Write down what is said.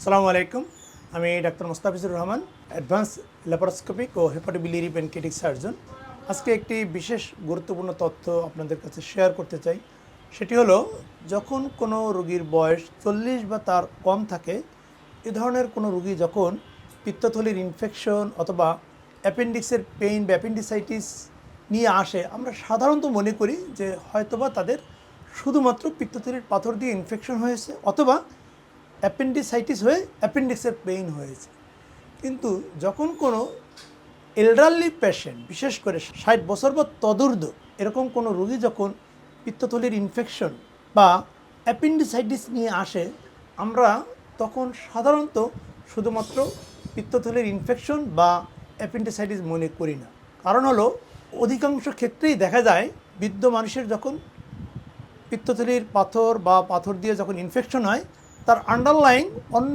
আসসালামু আলাইকুম। আমি doctor Mostafizur Rahman, advance laparoscopic ও হেপাটোবিলিয়ারি প্যানক্রিয়াটিক সার্জন। আজকে একটি বিশেষ গুরুত্বপূর্ণ তথ্য আপনাদের কাছে শেয়ার করতে চাই। সেটি হলো, যখন কোনো রোগীর বয়স 40 বা তার কম থাকে, এ ধরনের কোনো রোগী যখন পিত্তথলির ইনফেকশন অথবা অ্যাপেন্ডিক্সের পেইন বা অ্যাপেন্ডিসাইটিস নিয়ে আসে, আমরা সাধারণত মনে করি যে হয়তোবা তাদের শুধুমাত্র পিত্তথলির পাথর দিয়ে ইনফেকশন হয়েছে অথবা অ্যাপেন্ডিসাইটিস হয়ে অ্যাপেন্ডিক্সের পেইন হয়েছে। কিন্তু যখন কোনো এলডারলি পেশেন্ট, বিশেষ করে 60 বছর বা তদূর্ধ্ব এরকম কোনো রোগী যখন পিত্তথলির ইনফেকশন বা অ্যাপেন্ডিসাইটিস নিয়ে আসে, আমরা তখন সাধারণত শুধুমাত্র পিত্তথলির ইনফেকশন বা অ্যাপেন্ডিসাইটিস মনে করি না। কারণ হলো, অধিকাংশ ক্ষেত্রেই দেখা যায় বৃদ্ধ মানুষের যখন পিত্তথলির পাথর বা পাথর দিয়ে যখন ইনফেকশন হয়, তার আন্ডারলাইন অন্য